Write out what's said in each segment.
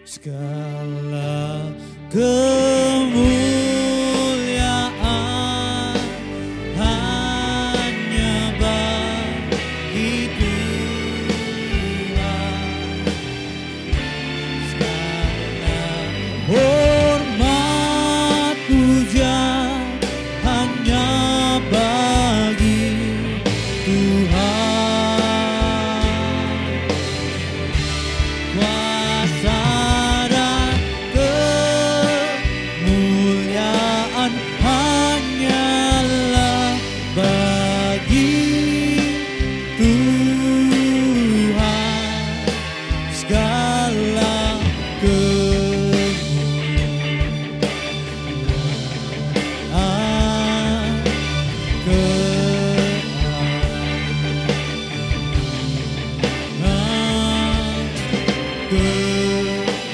Segala kemuliaan hanya bagi Tuhan. Segala hormat puja hanya bagi Tuhan. Kuasa dan kemuliaan hanyalah bagi Tuhan. Segala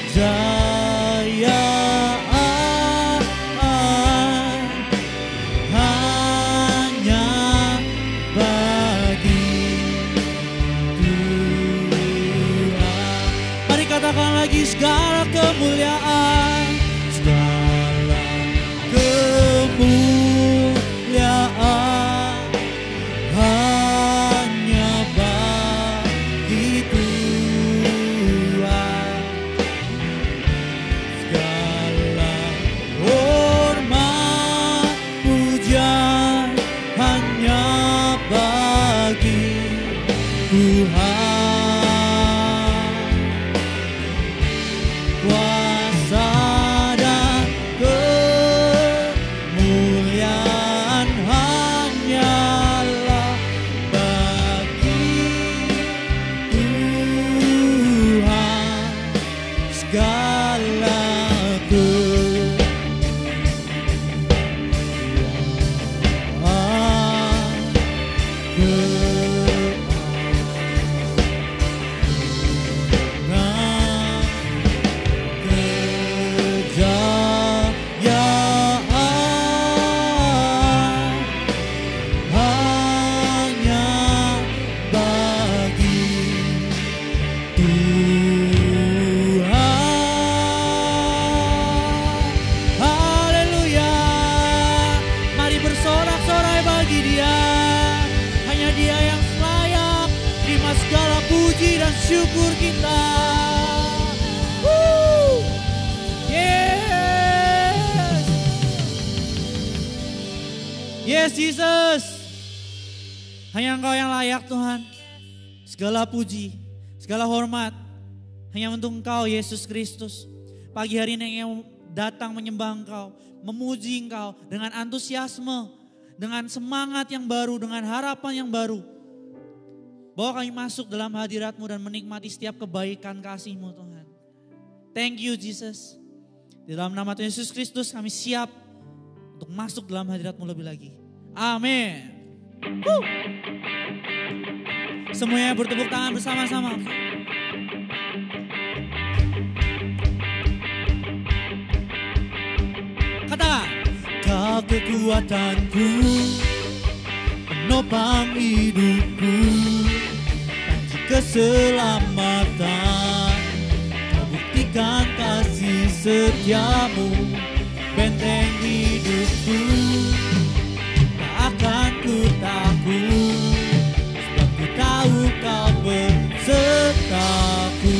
kejayaan hanya bagi Tuhan. Mari katakan lagi, segala kemuliaan, segala kemuliaan hanya bagi Tuhan. Segala hormat puja hanya bagi Tuhan. Kuasa dan kemuliaan hanyalah bagi Tuhan. Segala kejayaan hanya bagi Tuhan. Haleluya. Mari bersorak-sorai bagi Dia. Hanya Dia yang layak terima segala puji dan syukur kita. Yes. Yes, Jesus. Hanya Engkau yang layak, Tuhan. Segala puji, segala hormat hanya untuk Engkau, Yesus Kristus. Pagi hari ini yang datang menyembah Engkau, memuji Engkau dengan antusiasme, dengan semangat yang baru, dengan harapan yang baru. Bahwa kami masuk dalam hadirat-Mu dan menikmati setiap kebaikan kasih-Mu, Tuhan. Thank you, Jesus. Di dalam nama Tuhan Yesus Kristus kami siap untuk masuk dalam hadirat-Mu lebih lagi. Amin. Semuanya bertepuk tangan bersama-sama. Katakan, Kau kekuatanku, penopang hidupku, panji keselamatan, Kau buktikan kasih setiamu, benteng hidupku, tak akan ku takut, sebab ku tahu Kau besertaku.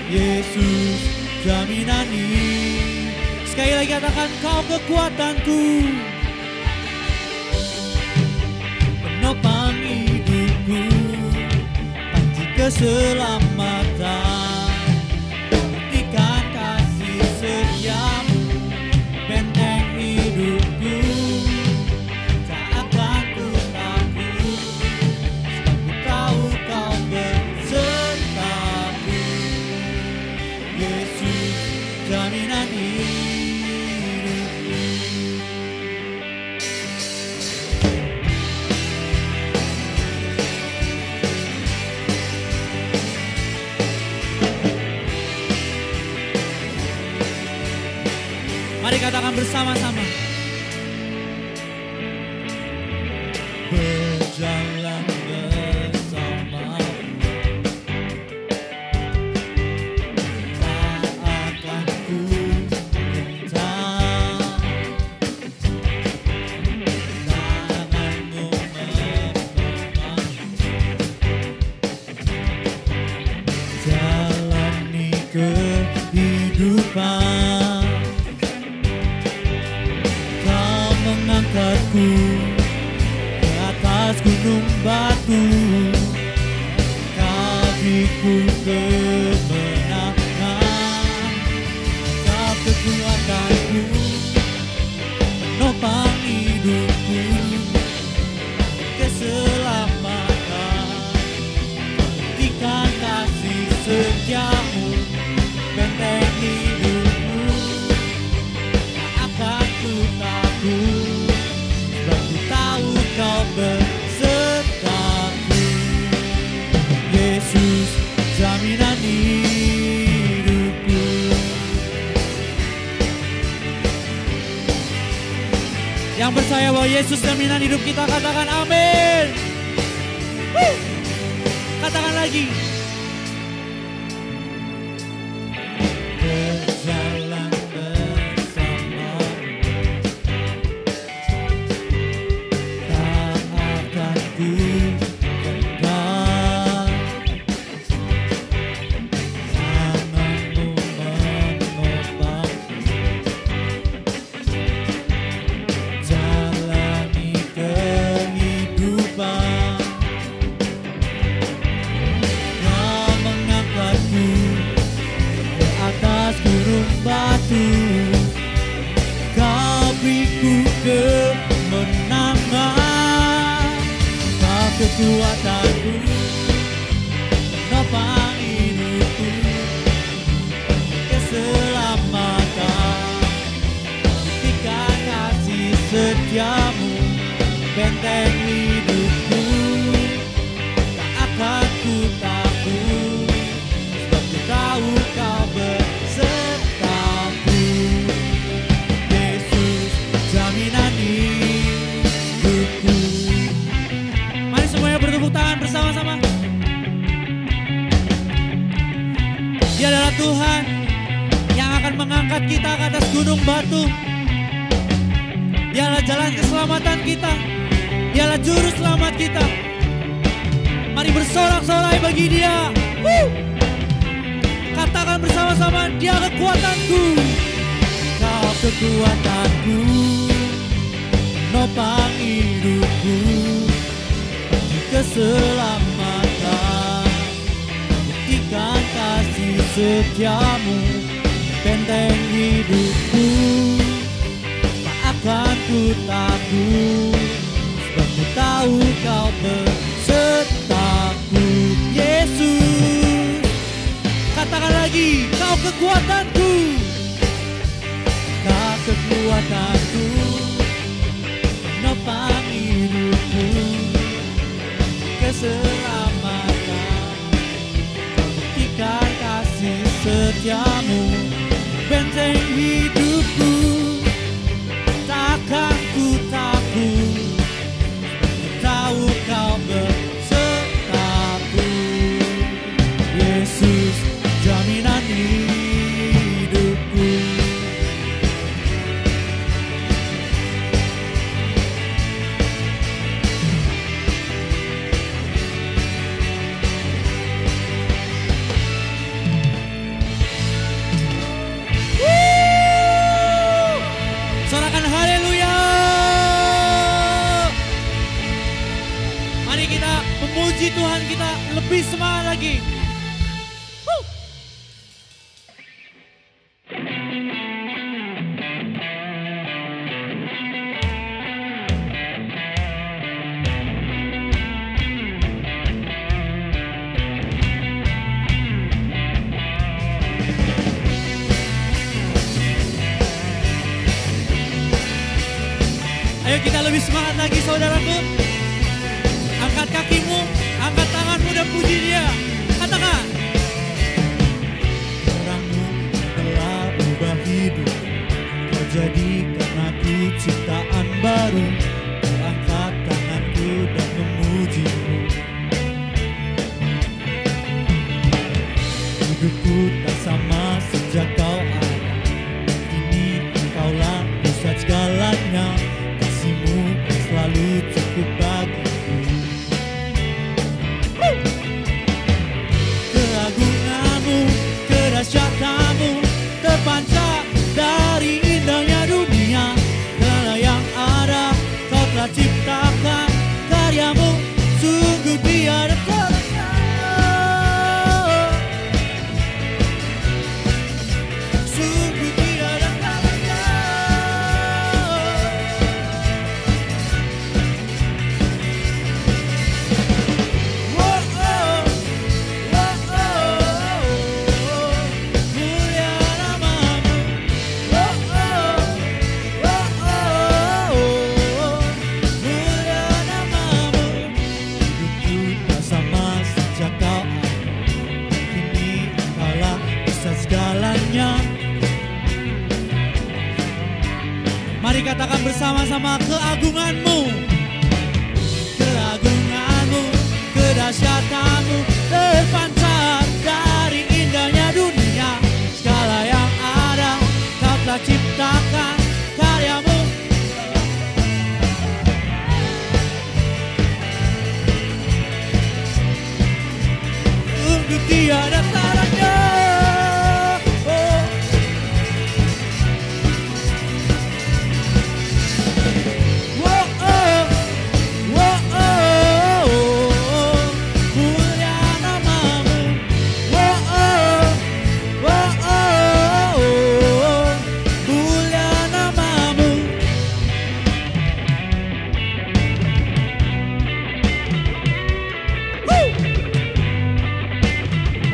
Yesus, jaminan ini. Sekali lagi katakan, Kau kekuatanku, penopang hidupku, panji keselamatan, buktikan kasih setiamu, benteng hidupku, tak akan ku takut, sebab ku tahu Kau besertaku. Yesus, jaminan hidupku. Mari katakan bersama-sama. Berjalan bersama atas gunung batu, Kau beriku kemenangan. Kau kekuatanku, menopang hidupku, keselamatan. Buktikan kasih setiamu, benteng hidupku. Tak akan ku takut, sebab ku tahu Kau besertaku. Yesus, jaminan hidupku. Yang percaya bahwa Yesus jaminan hidup kita, katakan amin. Katakan lagi. Berjalan bersamamu, tak akan ku gagal. Tanganmu menopangku, jalani kehidupan. Kau mengangkatku ke atas gunung batu, Kau beriku kemenangan. Kau kekuatanku, menopang hidupku, keselamatan. Buktikan kasih setiamu, benteng hidupku. Tak akan ku takut, sebab ku tahu Kau besertaku. Yesus, jaminan hidupku. Mari semuanya bertepuk tangan bersama-sama. Dia adalah Tuhan yang akan mengangkat kita ke atas gunung batu. Dia adalah jalan keselamatan kita. Dia adalah juru selamat kita. Mari bersorak-sorai bagi Dia. Katakan bersama-sama, Dia kekuatanku. Kau kekuatanku, menopang hidupku, keselamatan. Buktikan kasih setiamu, benteng hidupku. Tak akan ku takut, sebab ku tahu Kau besertaku. Yesus, katakan lagi, Kau kekuatanku. Kau kekuatanku, menopang hidupku, keselamatan. Buktikan kasih setiamu, benteng hidupku. Takkan ku takut, ku tahu Kau besertaku. Yesus, jaminan hidupku. Sorakan haleluya. Mari kita memuji Tuhan kita lebih semangat lagi. Ayo kita lebih semangat lagi saudaraku. Angkat kakimu, angkat tanganmu dan puji Dia. Katakan. Terangmu telah ubah hidup, Kau jadikan aku ciptaan baru. Ku angkat tanganku dan memuji-Mu. Hidupku tak sama sejak Kau ada. Kini Engkaulah pusat segalanya. Kasih-Mu selalu cukup. katakan bersama-sama, keagungan-Mu, keagungan-Mu, kedahsyatanmu terpancar dari indahnya dunia. Segala yang ada Kau telah ciptakan, karya-Mu sungguh tiada tandanya.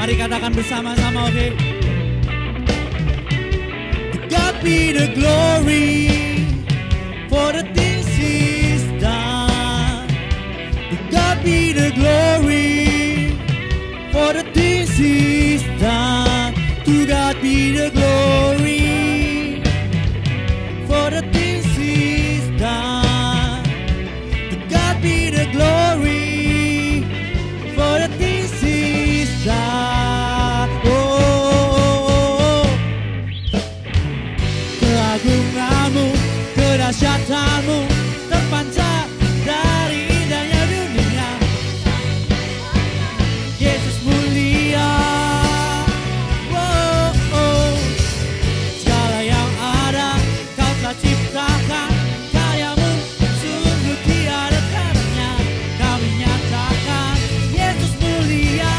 Mari katakan bersama-sama, oke? To God be the glory for the things He's done. To God be the glory for the things He's done. To God be the glory for the things He's done. To God be the glory for the things He's done. Keagungan-Mu, kedahsyatanmu terpancar dari indahnya dunia. Yesus mulia, segala yang ada Kau telah ciptakan, karya-Mu sungguh tiada tandanya. Kami nyatakan Yesus mulia.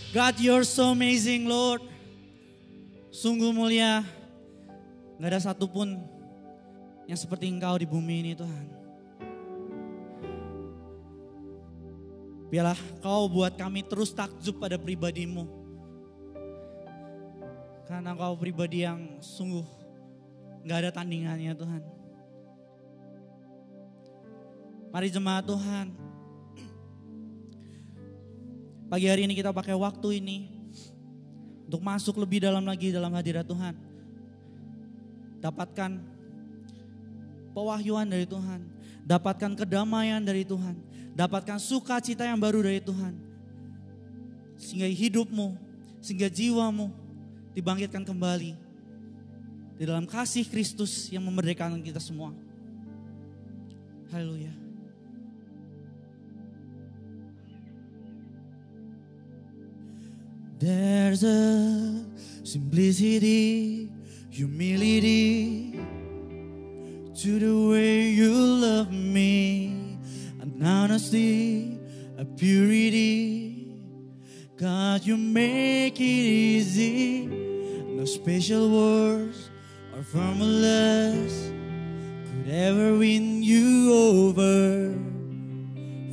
God, You're so amazing, Lord. Sungguh mulia. Gak ada satupun yang seperti Engkau di bumi ini, Tuhan. Biarlah Kau buat kami terus takjub pada pribadi-Mu. Karena Kau pribadi yang sungguh gak ada tandingannya, Tuhan. Mari jemaat Tuhan, pagi hari ini kita pakai waktu ini untuk masuk lebih dalam lagi dalam hadirat Tuhan. Dapatkan pewahyuan dari Tuhan. Dapatkan kedamaian dari Tuhan. Dapatkan sukacita yang baru dari Tuhan. Sehingga hidupmu, sehingga jiwamu dibangkitkan kembali di dalam kasih Kristus yang memerdekakan kita semua. Haleluya. There's a simplicity, humility to the way you love me, an honesty, a purity. God, You make it easy. No special words or formulas could ever win you over,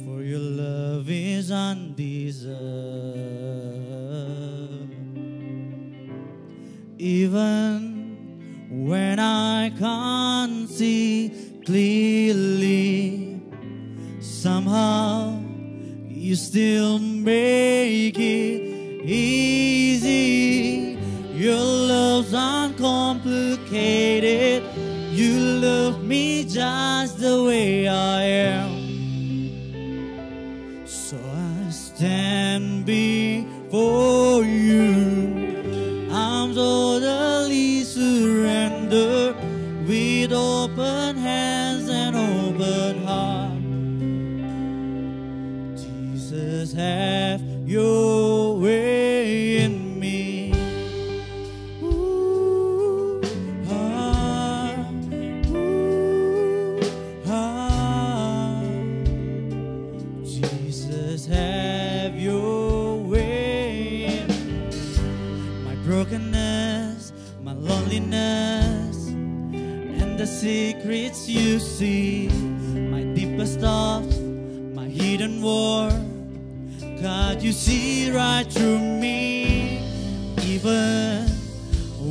for Your love is undeserved. Even when I can't see clearly, somehow You still make it easy. Your love's uncomplicated. You love me just the way I am. So I stand before You. I'm totally surrendered, with open hands and open heart. Jesus has brokenness, my loneliness, and the secrets you see, my deepest thoughts, my hidden war. God, you see right through me, even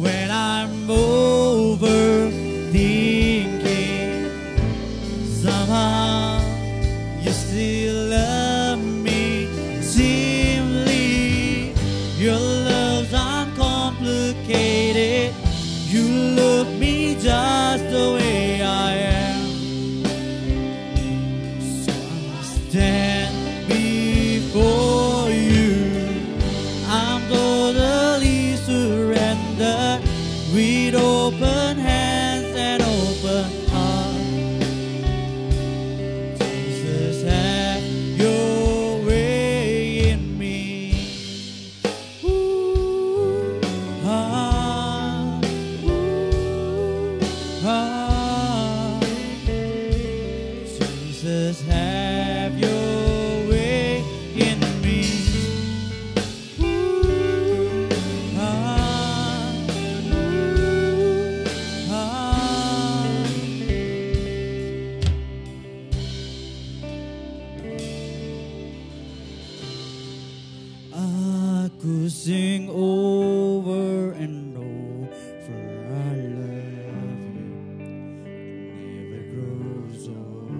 when I'm overthinking. Somehow you still love me. Simply, your love's uncomplicated. You love me just the way I am. So I stand before you. I'm totally surrendered, with open hands and open heart. Jesus, have your way in me. Ooh, ah, ooh, ah. Jesus, have your way in me. Ooh, ah, ooh, ah. Aku sing over and over, I love you, it never grows old.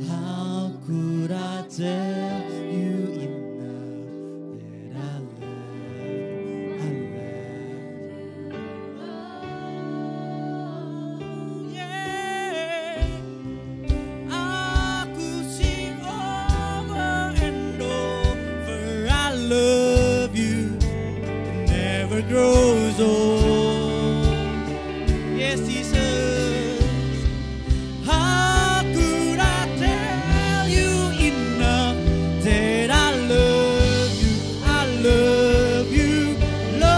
How could I tell you enough that I love you, yeah. Aku sing over and over, I love you, it never grows old. Yes, Jesus. How could I tell you enough that I love you, Lord?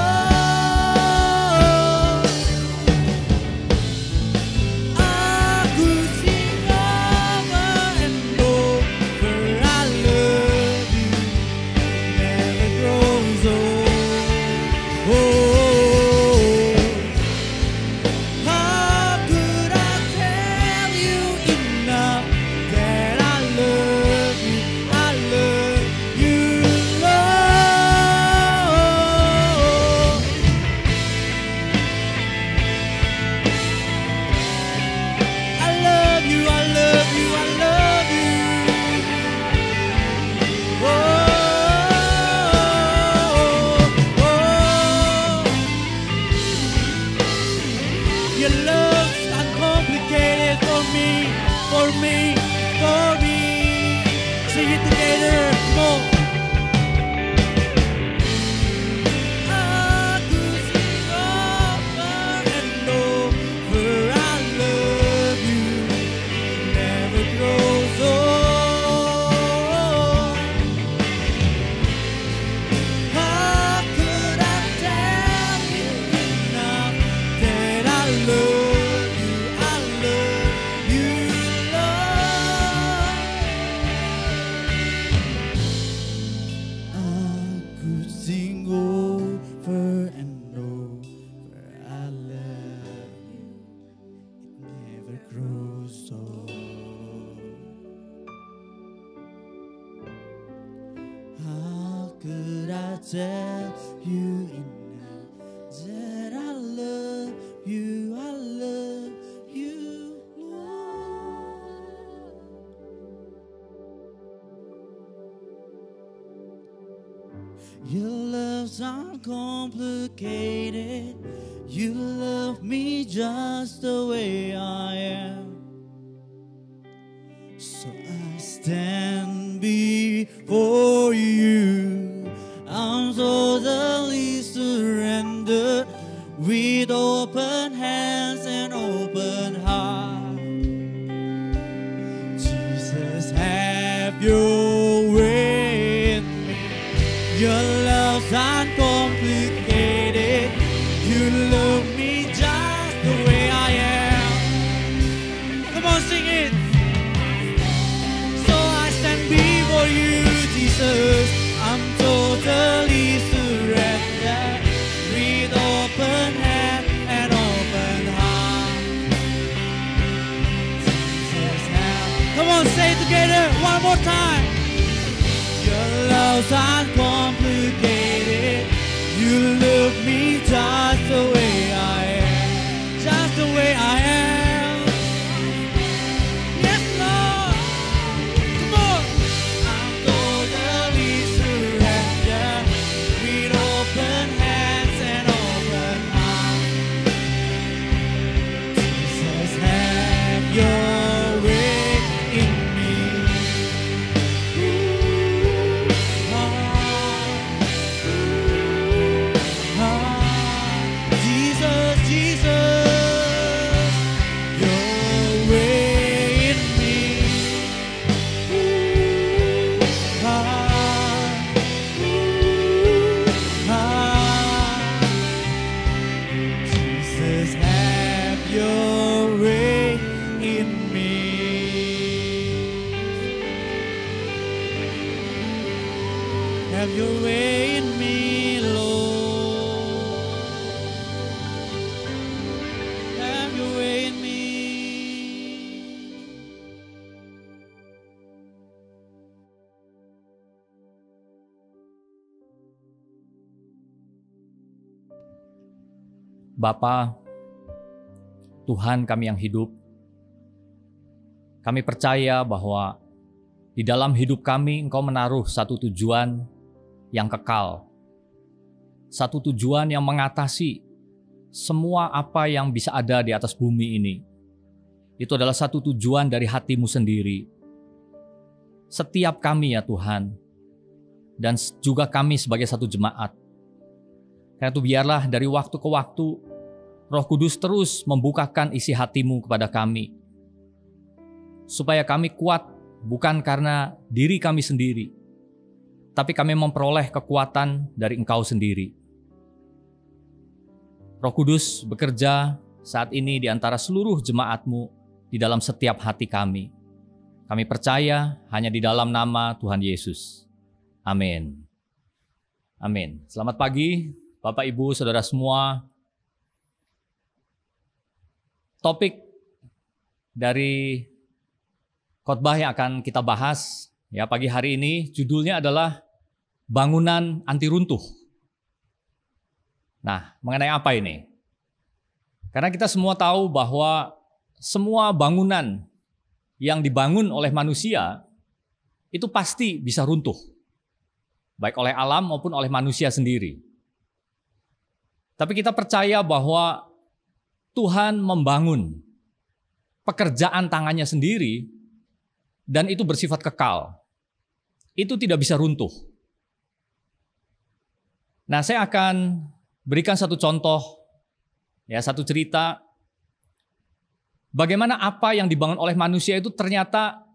Aku sing over and over, I love you, never grows old. Oh, how could I tell you enough that I love you, Lord? I love you, I love you, I love you. Oh, oh, your love's uncomplicated for me, for me, for me. Sing it together, come on. Aku sing over and over, I love you, never grows old. How could I tell you enough that I love you, Lord? Aku sing over and over, I love you, it never grows old. How could I tell you enough that I love you, Lord? Your love's uncomplicated. You love me just the way I am. So I stand before you. I'm totally surrendered, with open hands and open heart. Jesus, have your way in me. Your love's uncomplicated. You love me just the way I am. Come on, sing it. So I stand before you, Jesus. more time. Your love's uncomplicated. You love me just the way I am. Just the way I am. Yes, Lord. Come on. I'm totally surrendered. With open hands and open arms. Jesus, have your way in me. Jesus, Jesus, your way in me. Jesus, have your way in me. Have your way in me, Lord. Have your way in me. Bapa, Tuhan kami yang hidup, kami percaya bahwa di dalam hidup kami Engkau menaruh satu tujuan yang kekal, satu tujuan yang mengatasi semua apa yang bisa ada di atas bumi ini. Itu adalah satu tujuan dari hati-Mu sendiri. Setiap kami ya Tuhan, dan juga kami sebagai satu jemaat. Karena itu biarlah dari waktu ke waktu Roh Kudus terus membukakan isi hati-Mu kepada kami. Supaya kami kuat bukan karena diri kami sendiri, tapi kami memperoleh kekuatan dari Engkau sendiri. Roh Kudus bekerja saat ini di antara seluruh jemaat-Mu di dalam setiap hati kami. Kami percaya hanya di dalam nama Tuhan Yesus. Amin. Amin. Selamat pagi Bapak, Ibu, Saudara semua. Topik dari khotbah yang akan kita bahas ya pagi hari ini judulnya adalah bangunan anti runtuh. Nah, mengenai apa ini? Karena kita semua tahu bahwa semua bangunan yang dibangun oleh manusia itu pasti bisa runtuh. Baik oleh alam maupun oleh manusia sendiri. Tapi kita percaya bahwa Tuhan membangun pekerjaan tangannya sendiri dan itu bersifat kekal. Itu tidak bisa runtuh. Nah, saya akan berikan satu contoh, ya, satu cerita. Bagaimana apa yang dibangun oleh manusia itu ternyata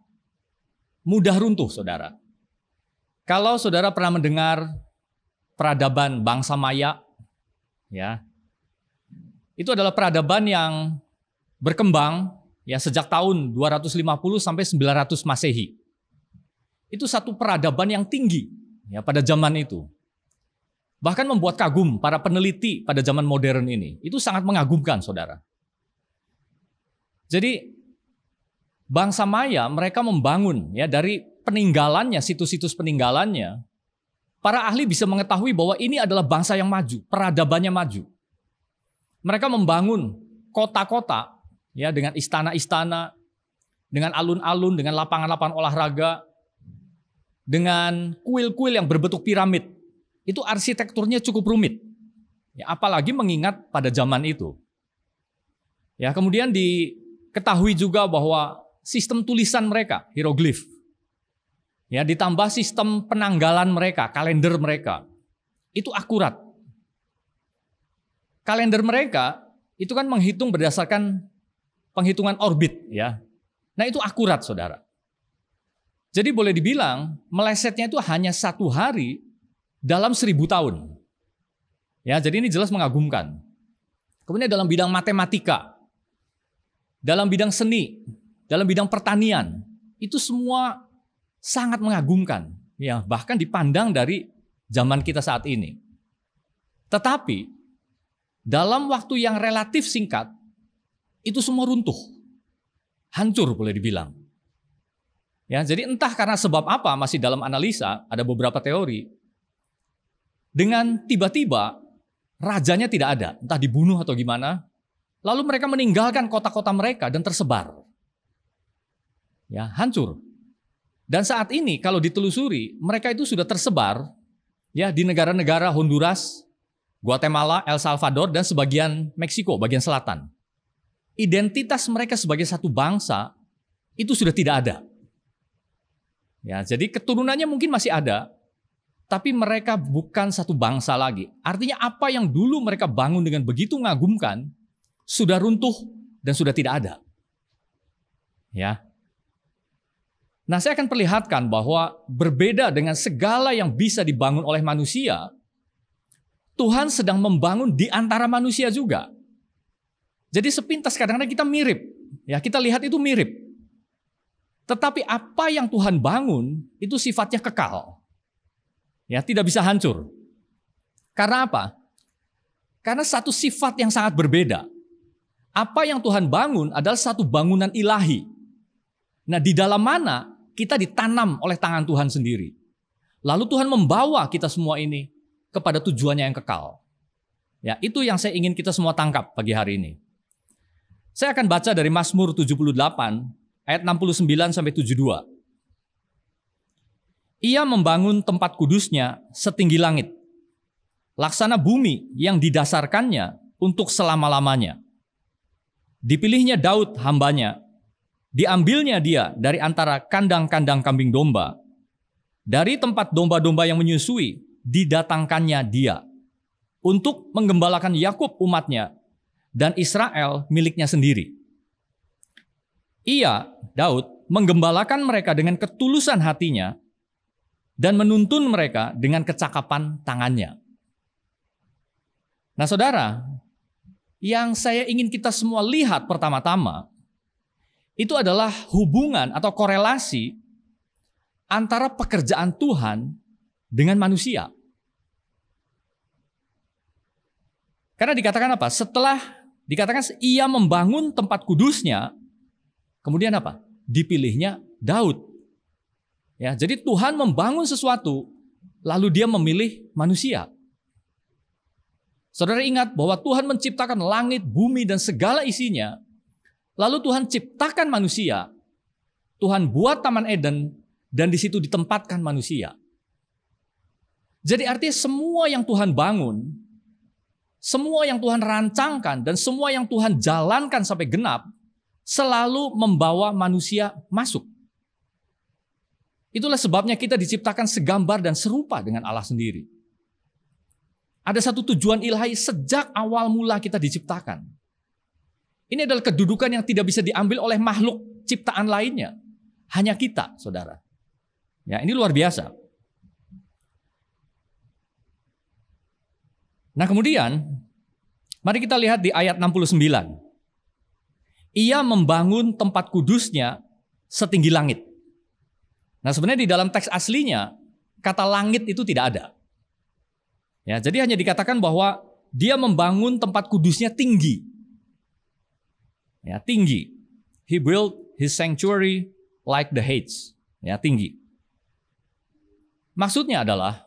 mudah runtuh, saudara. Kalau saudara pernah mendengar peradaban bangsa Maya, ya, itu adalah peradaban yang berkembang ya sejak tahun 250 sampai 900 Masehi. Itu satu peradaban yang tinggi ya pada zaman itu. Bahkan membuat kagum para peneliti pada zaman modern ini. Itu sangat mengagumkan, saudara. Jadi bangsa Maya mereka membangun ya dari peninggalannya, situs-situs peninggalannya. Para ahli bisa mengetahui bahwa ini adalah bangsa yang maju, peradabannya maju. Mereka membangun kota-kota ya dengan istana-istana, dengan alun-alun, dengan lapangan-lapangan olahraga, dengan kuil-kuil yang berbentuk piramid. Itu arsitekturnya cukup rumit. Ya, apalagi mengingat pada zaman itu. Ya, kemudian diketahui juga bahwa sistem tulisan mereka, hieroglif. Ya, ditambah sistem penanggalan mereka, kalender mereka. Itu akurat. Kalender mereka itu kan menghitung berdasarkan penghitungan orbit, ya. Nah, itu akurat, saudara. Jadi boleh dibilang melesetnya itu hanya 1 hari dalam 1000 tahun. Ya, jadi ini jelas mengagumkan. Kemudian dalam bidang matematika, dalam bidang seni, dalam bidang pertanian, itu semua sangat mengagumkan. Ya, bahkan dipandang dari zaman kita saat ini. Tetapi dalam waktu yang relatif singkat, itu semua runtuh. Hancur boleh dibilang. Ya, jadi entah karena sebab apa, masih dalam analisa, ada beberapa teori. Dengan tiba-tiba rajanya tidak ada, entah dibunuh atau gimana. Lalu mereka meninggalkan kota-kota mereka dan tersebar. Ya, hancur. Dan saat ini kalau ditelusuri, mereka itu sudah tersebar ya di negara-negara Honduras, Guatemala, El Salvador, dan sebagian Meksiko, bagian selatan. Identitas mereka sebagai satu bangsa itu sudah tidak ada. Ya, jadi keturunannya mungkin masih ada, tapi mereka bukan satu bangsa lagi. Artinya apa yang dulu mereka bangun dengan begitu mengagumkan, sudah runtuh dan sudah tidak ada. Ya. Nah, saya akan perlihatkan bahwa berbeda dengan segala yang bisa dibangun oleh manusia, Tuhan sedang membangun di antara manusia juga. Jadi sepintas kadang-kadang kita mirip. Ya, kita lihat itu mirip. Tetapi apa yang Tuhan bangun itu sifatnya kekal. Ya, tidak bisa hancur. Karena apa? Karena satu sifat yang sangat berbeda. Apa yang Tuhan bangun adalah satu bangunan ilahi. Nah, di dalam mana kita ditanam oleh tangan Tuhan sendiri. Lalu Tuhan membawa kita semua ini kepada tujuannya yang kekal. Ya, itu yang saya ingin kita semua tangkap pagi hari ini. Saya akan baca dari Mazmur 78 ayat 69 sampai 72. Ia membangun tempat kudusnya setinggi langit, laksana bumi yang didasarkannya untuk selama-lamanya. Dipilihnya Daud hambanya, diambilnya dia dari antara kandang-kandang kambing domba. Dari tempat domba-domba yang menyusui, didatangkannya dia untuk menggembalakan Yakub umatnya dan Israel miliknya sendiri. Ia, Daud, menggembalakan mereka dengan ketulusan hatinya dan menuntun mereka dengan kecakapan tangannya. Nah, saudara, yang saya ingin kita semua lihat pertama-tama, itu adalah hubungan atau korelasi antara pekerjaan Tuhan dengan manusia. Karena dikatakan apa? Setelah dikatakan ia membangun tempat kudusnya, kemudian apa? Dipilihnya Daud. Ya, jadi Tuhan membangun sesuatu, lalu dia memilih manusia. Saudara ingat bahwa Tuhan menciptakan langit, bumi, dan segala isinya. Lalu Tuhan ciptakan manusia. Tuhan buat Taman Eden, dan di situ ditempatkan manusia. Jadi artinya semua yang Tuhan bangun, semua yang Tuhan rancangkan, dan semua yang Tuhan jalankan sampai genap, selalu membawa manusia masuk. Itulah sebabnya kita diciptakan segambar dan serupa dengan Allah sendiri. Ada satu tujuan ilahi sejak awal mula kita diciptakan. Ini adalah kedudukan yang tidak bisa diambil oleh makhluk ciptaan lainnya. Hanya kita, saudara. Ya, ini luar biasa. Nah, kemudian mari kita lihat di ayat 69. Ia membangun tempat kudusnya setinggi langit. Nah, sebenarnya di dalam teks aslinya kata langit itu tidak ada. Ya, jadi hanya dikatakan bahwa dia membangun tempat kudusnya tinggi. Ya, tinggi. He built his sanctuary like the heights. Ya, tinggi. Maksudnya adalah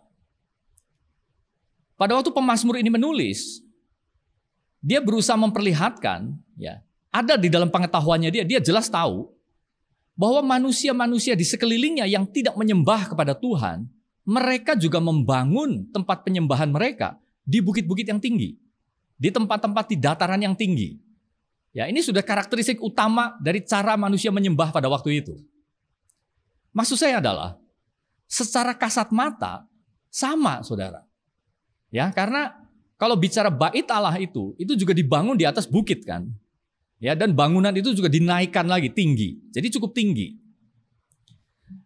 pada waktu pemazmur ini menulis, dia berusaha memperlihatkan, ya, ada di dalam pengetahuannya dia jelas tahu bahwa manusia-manusia di sekelilingnya yang tidak menyembah kepada Tuhan, mereka juga membangun tempat penyembahan mereka di bukit-bukit yang tinggi, di tempat-tempat di dataran yang tinggi. Ya, ini sudah karakteristik utama dari cara manusia menyembah pada waktu itu. Maksud saya adalah, secara kasat mata sama, saudara. Ya, karena kalau bicara bait Allah itu juga dibangun di atas bukit kan. Ya, dan bangunan itu juga dinaikkan lagi tinggi. Jadi cukup tinggi.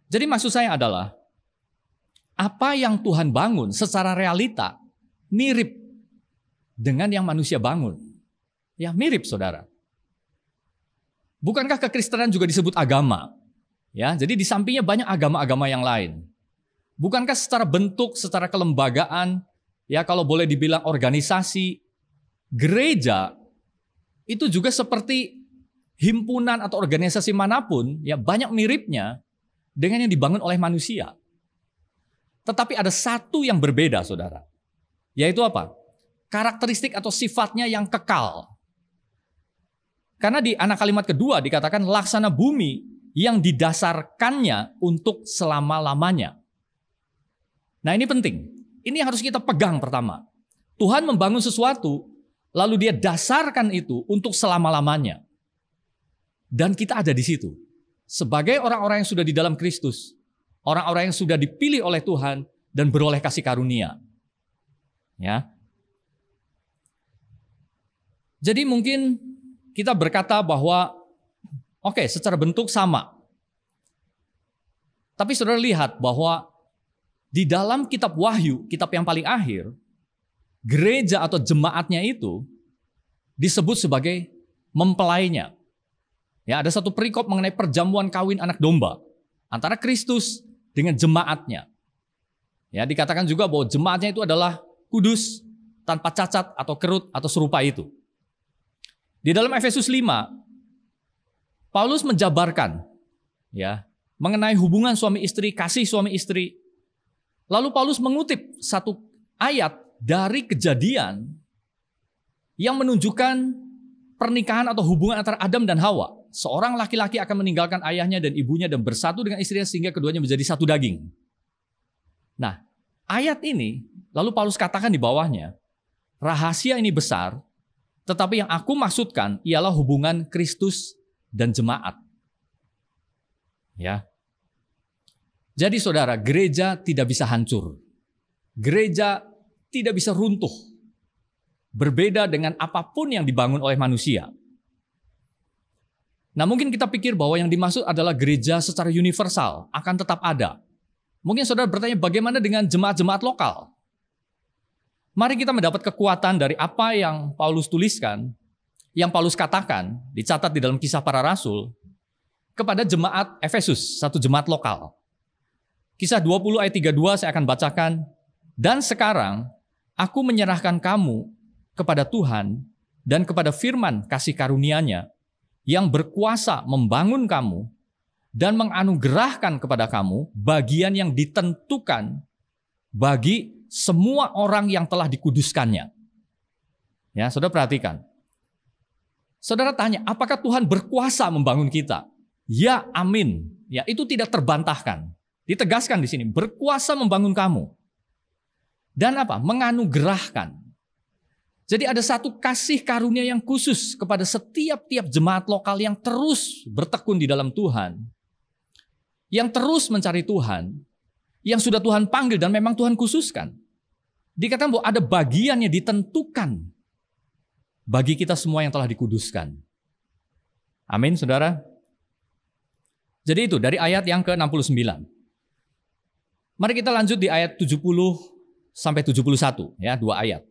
Jadi maksud saya adalah apa yang Tuhan bangun secara realita mirip dengan yang manusia bangun. Ya, mirip, saudara. Bukankah kekristenan juga disebut agama? Ya, jadi di sampingnya banyak agama-agama yang lain. Bukankah secara bentuk, secara kelembagaan, ya kalau boleh dibilang organisasi, gereja itu juga seperti himpunan atau organisasi manapun, ya banyak miripnya dengan yang dibangun oleh manusia. Tetapi ada satu yang berbeda, saudara. Yaitu apa? Karakteristik atau sifatnya yang kekal. Karena di anak kalimat kedua dikatakan laksana bumi yang didasarkannya untuk selama-lamanya. Nah ini penting. Ini yang harus kita pegang pertama. Tuhan membangun sesuatu, lalu dia dasarkan itu untuk selama-lamanya. Dan kita ada di situ. Sebagai orang-orang yang sudah di dalam Kristus. Orang-orang yang sudah dipilih oleh Tuhan dan beroleh kasih karunia. Ya. Jadi mungkin kita berkata bahwa oke, secara bentuk sama. Tapi saudara lihat bahwa di dalam kitab Wahyu, kitab yang paling akhir, gereja atau jemaatnya itu disebut sebagai mempelainya. Ya, ada satu perikop mengenai perjamuan kawin anak domba antara Kristus dengan jemaatnya. Ya, dikatakan juga bahwa jemaatnya itu adalah kudus, tanpa cacat atau kerut atau serupa itu. Di dalam Efesus 5, Paulus menjabarkan ya, mengenai hubungan suami istri, kasih suami istri. Lalu Paulus mengutip satu ayat dari Kejadian yang menunjukkan pernikahan atau hubungan antara Adam dan Hawa. Seorang laki-laki akan meninggalkan ayahnya dan ibunya dan bersatu dengan istrinya sehingga keduanya menjadi satu daging. Nah, ayat ini lalu Paulus katakan di bawahnya, rahasia ini besar, tetapi yang aku maksudkan ialah hubungan Kristus dan jemaat. Ya. Jadi saudara, gereja tidak bisa hancur. Gereja tidak bisa runtuh. Berbeda dengan apapun yang dibangun oleh manusia. Nah, mungkin kita pikir bahwa yang dimaksud adalah gereja secara universal akan tetap ada. Mungkin saudara bertanya bagaimana dengan jemaat-jemaat lokal? Mari kita mendapat kekuatan dari apa yang Paulus tuliskan, yang Paulus katakan, dicatat di dalam Kisah Para Rasul, kepada jemaat Efesus, satu jemaat lokal. Kisah 20 ayat 32 saya akan bacakan. Dan sekarang aku menyerahkan kamu kepada Tuhan dan kepada firman kasih karunia-Nya yang berkuasa membangun kamu dan menganugerahkan kepada kamu bagian yang ditentukan bagi semua orang yang telah dikuduskannya. Ya, saudara perhatikan. Saudara tanya, apakah Tuhan berkuasa membangun kita? Ya, amin. Ya, itu tidak terbantahkan. Ditegaskan di sini, berkuasa membangun kamu. Dan apa? Menganugerahkan. Jadi ada satu kasih karunia yang khusus kepada setiap jemaat lokal yang terus bertekun di dalam Tuhan. Yang terus mencari Tuhan. Yang sudah Tuhan panggil dan memang Tuhan khususkan. Dikatakan bahwa ada bagian yang ditentukan bagi kita semua yang telah dikuduskan. Amin, saudara. Jadi itu dari ayat yang ke-69. Mari kita lanjut di ayat 70 sampai 71, ya, 2 ayat.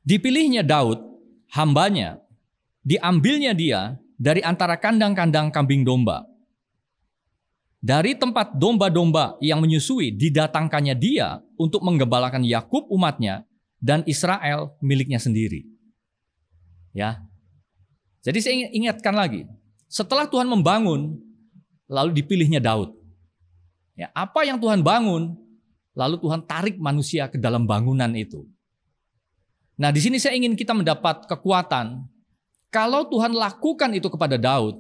Dipilihnya Daud, hambanya, diambilnya dia dari antara kandang-kandang kambing domba. Dari tempat domba-domba yang menyusui didatangkannya dia untuk menggembalakan Yakub umatnya dan Israel miliknya sendiri. Ya. Jadi saya ingatkan lagi, setelah Tuhan membangun, lalu dipilihnya Daud. Ya, apa yang Tuhan bangun, lalu Tuhan tarik manusia ke dalam bangunan itu. Nah, di sini saya ingin kita mendapat kekuatan. Kalau Tuhan lakukan itu kepada Daud,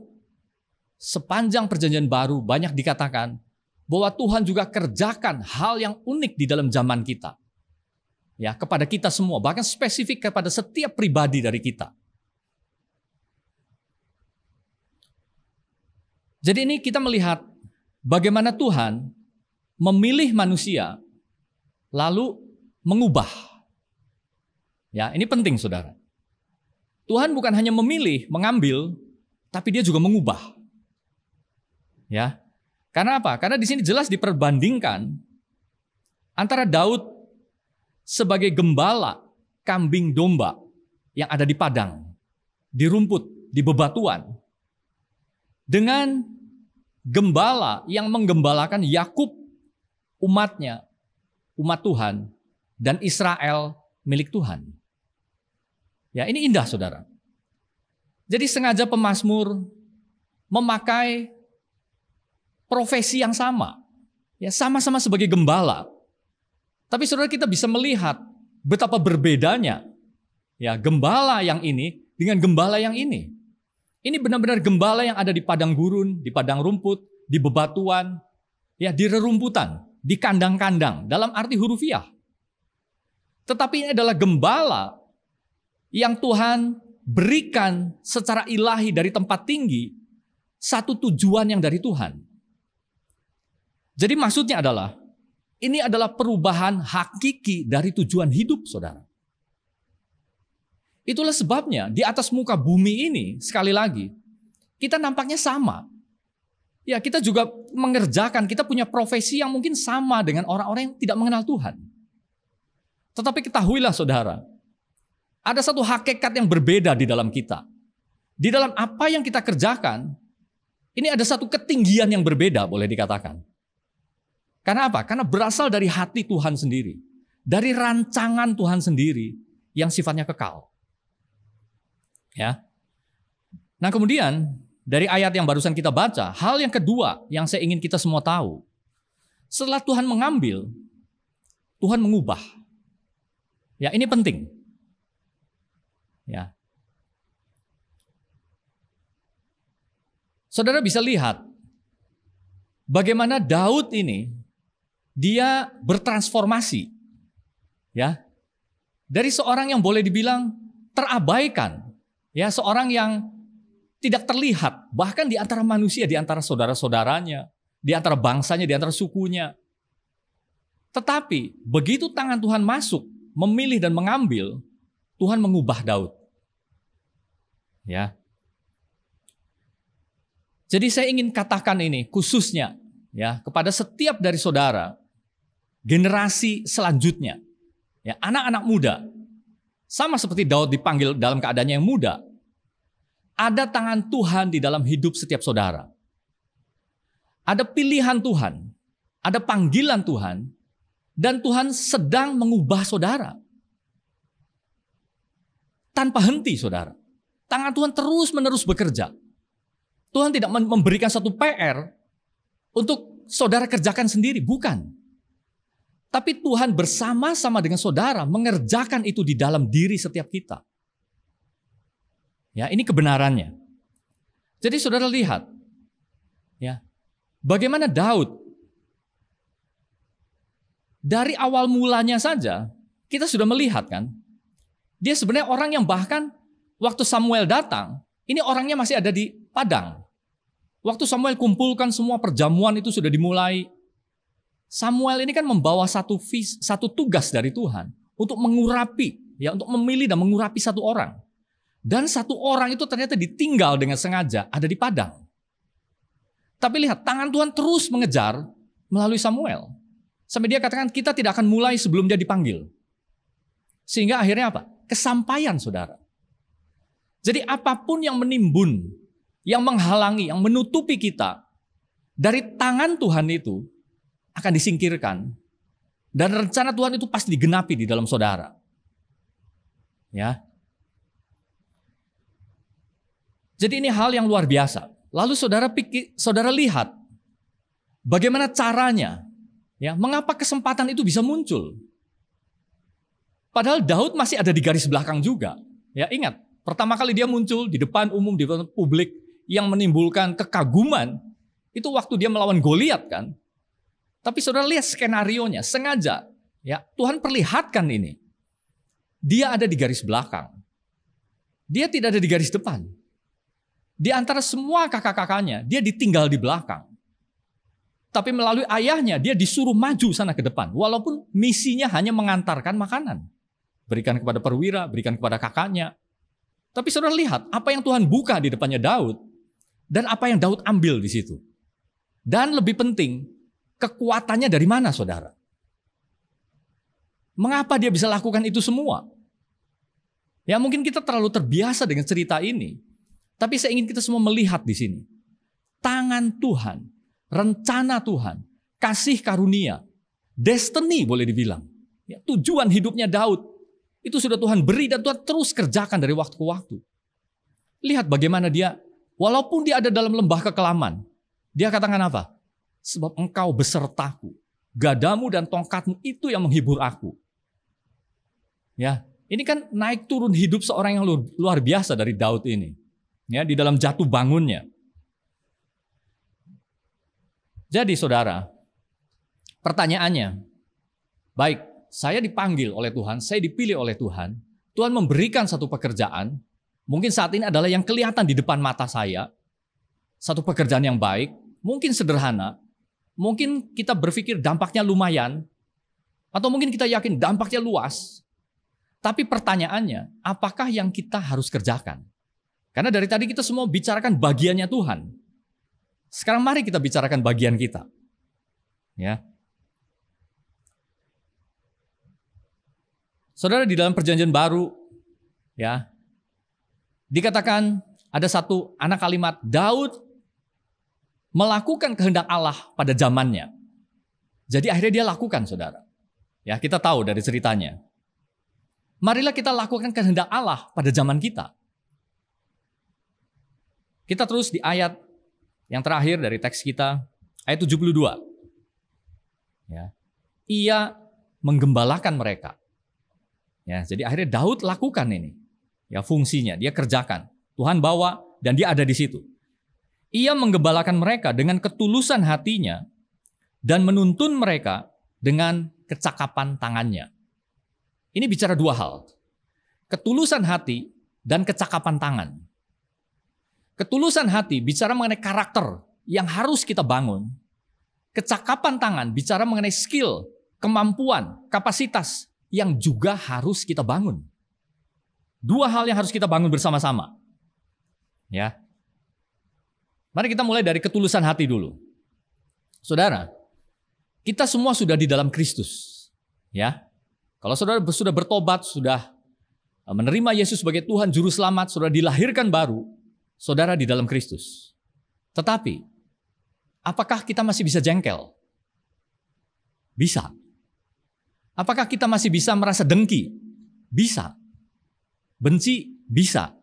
sepanjang perjanjian baru banyak dikatakan bahwa Tuhan juga kerjakan hal yang unik di dalam zaman kita. Ya, kepada kita semua, bahkan spesifik kepada setiap pribadi dari kita. Jadi ini kita melihat bagaimana Tuhan memilih manusia lalu mengubah. Ya, ini penting saudara. Tuhan bukan hanya memilih, mengambil, tapi dia juga mengubah. Ya. Karena apa? Karena di sini jelas diperbandingkan antara Daud sebagai gembala kambing domba yang ada di padang, di rumput, di bebatuan, dengan gembala yang menggembalakan Yakub umatnya, umat Tuhan, dan Israel milik Tuhan. Ya, ini indah saudara. Jadi sengaja pemazmur memakai profesi yang sama. Ya, sama-sama sebagai gembala. Tapi saudara, kita bisa melihat betapa berbedanya ya gembala yang ini dengan gembala yang ini. Ini benar-benar gembala yang ada di padang gurun, di padang rumput, di bebatuan, ya di rerumputan, di kandang-kandang dalam arti hurufiah. Tetapi ini adalah gembala yang Tuhan berikan secara ilahi dari tempat tinggi satu tujuan yang dari Tuhan. Jadi maksudnya adalah, ini adalah perubahan hakiki dari tujuan hidup saudara. Itulah sebabnya di atas muka bumi ini, sekali lagi, kita nampaknya sama. Ya, kita juga mengerjakan, kita punya profesi yang mungkin sama dengan orang-orang yang tidak mengenal Tuhan. Tetapi ketahuilah saudara, ada satu hakikat yang berbeda di dalam kita. Di dalam apa yang kita kerjakan, ini ada satu ketinggian yang berbeda boleh dikatakan. Karena apa? Karena berasal dari hati Tuhan sendiri. Dari rancangan Tuhan sendiri yang sifatnya kekal. Ya. Nah kemudian dari ayat yang barusan kita baca, hal yang kedua yang saya ingin kita semua tahu. Setelah Tuhan mengambil, Tuhan mengubah. Ya, ini penting. Ya. Saudara bisa lihat bagaimana Daud ini dia bertransformasi. Ya. Dari seorang yang boleh dibilang terabaikan, ya, seorang yang tidak terlihat bahkan di antara manusia, di antara saudara-saudaranya, di antara bangsanya, di antara sukunya. Tetapi begitu tangan Tuhan masuk, memilih dan mengambil, Tuhan mengubah Daud. Ya. Jadi saya ingin katakan ini khususnya ya kepada setiap dari saudara, generasi selanjutnya, ya anak-anak muda, sama seperti Daud dipanggil dalam keadaannya yang muda, ada tangan Tuhan di dalam hidup setiap saudara. Ada pilihan Tuhan, ada panggilan Tuhan, dan Tuhan sedang mengubah saudara. Tanpa henti saudara. Tangan Tuhan terus-menerus bekerja. Tuhan tidak memberikan satu PR untuk saudara kerjakan sendiri, bukan. Tapi Tuhan bersama-sama dengan saudara mengerjakan itu di dalam diri setiap kita. Ya, ini kebenarannya. Jadi saudara lihat, ya, bagaimana Daud dari awal mulanya saja kita sudah melihat kan, dia sebenarnya orang yang bahkan waktu Samuel datang, ini orangnya masih ada di padang. Waktu Samuel kumpulkan semua perjamuan itu sudah dimulai. Samuel ini kan membawa satu tugas dari Tuhan untuk mengurapi, ya, untuk memilih dan mengurapi satu orang. Dan satu orang itu ternyata ditinggal dengan sengaja ada di padang. Tapi lihat, tangan Tuhan terus mengejar melalui Samuel. Sampai dia katakan kita tidak akan mulai sebelum dia dipanggil. Sehingga akhirnya apa? Kesampaian saudara. Jadi apapun yang menimbun, yang menghalangi, yang menutupi kita dari tangan Tuhan itu akan disingkirkan. Dan rencana Tuhan itu pasti digenapi di dalam saudara. Ya. Jadi ini hal yang luar biasa. Lalu saudara lihat bagaimana caranya, ya, mengapa kesempatan itu bisa muncul. Padahal Daud masih ada di garis belakang juga. Ya, ingat, pertama kali dia muncul di depan umum, di depan publik yang menimbulkan kekaguman, itu waktu dia melawan Goliat kan. Tapi saudara lihat skenarionya, sengaja ya Tuhan perlihatkan ini. Dia ada di garis belakang. Dia tidak ada di garis depan. Di antara semua kakak-kakaknya, dia ditinggal di belakang. Tapi melalui ayahnya, dia disuruh maju sana ke depan. Walaupun misinya hanya mengantarkan makanan. Berikan kepada perwira, berikan kepada kakaknya. Tapi saudara lihat, apa yang Tuhan buka di depannya Daud, dan apa yang Daud ambil di situ. Dan lebih penting, kekuatannya dari mana saudara? Mengapa dia bisa lakukan itu semua? Ya mungkin kita terlalu terbiasa dengan cerita ini. Tapi saya ingin kita semua melihat di sini. Tangan Tuhan, rencana Tuhan, kasih karunia, destiny boleh dibilang. Ya, tujuan hidupnya Daud, itu sudah Tuhan beri dan Tuhan terus kerjakan dari waktu ke waktu. Lihat bagaimana dia Walaupun dia ada dalam lembah kekelaman, dia katakan apa? Sebab engkau besertaku, gadamu dan tongkatmu itu yang menghibur aku. Ya, ini kan naik turun hidup seorang yang luar biasa dari Daud ini. Ya, di dalam jatuh bangunnya. Jadi saudara, pertanyaannya, baik, saya dipanggil oleh Tuhan, saya dipilih oleh Tuhan, Tuhan memberikan satu pekerjaan, mungkin saat ini adalah yang kelihatan di depan mata saya, satu pekerjaan yang baik, mungkin sederhana, mungkin kita berpikir dampaknya lumayan, atau mungkin kita yakin dampaknya luas, tapi pertanyaannya, apakah yang kita harus kerjakan? Karena dari tadi kita semua bicarakan bagiannya Tuhan. Sekarang mari kita bicarakan bagian kita. Ya. Saudara, di dalam perjanjian baru, ya, dikatakan ada satu anak kalimat, Daud melakukan kehendak Allah pada zamannya. Jadi akhirnya dia lakukan, saudara. Ya, kita tahu dari ceritanya. Marilah kita lakukan kehendak Allah pada zaman kita. Kita terus di ayat yang terakhir dari teks kita, ayat 72. Ya. Ia menggembalakan mereka. Ya, jadi akhirnya Daud lakukan ini. Ya, fungsinya, dia kerjakan. Tuhan bawa dan dia ada di situ. Ia menggembalakan mereka dengan ketulusan hatinya dan menuntun mereka dengan kecakapan tangannya. Ini bicara dua hal. Ketulusan hati dan kecakapan tangan. Ketulusan hati bicara mengenai karakter yang harus kita bangun. Kecakapan tangan bicara mengenai skill, kemampuan, kapasitas yang juga harus kita bangun. Dua hal yang harus kita bangun bersama-sama. Ya. Mari kita mulai dari ketulusan hati dulu. Saudara, kita semua sudah di dalam Kristus. Ya. Kalau saudara sudah bertobat, sudah menerima Yesus sebagai Tuhan Juru Selamat, sudah dilahirkan baru, saudara di dalam Kristus. Tetapi, apakah kita masih bisa jengkel? Bisa. Apakah kita masih bisa merasa dengki? Bisa. Benci? Bisa.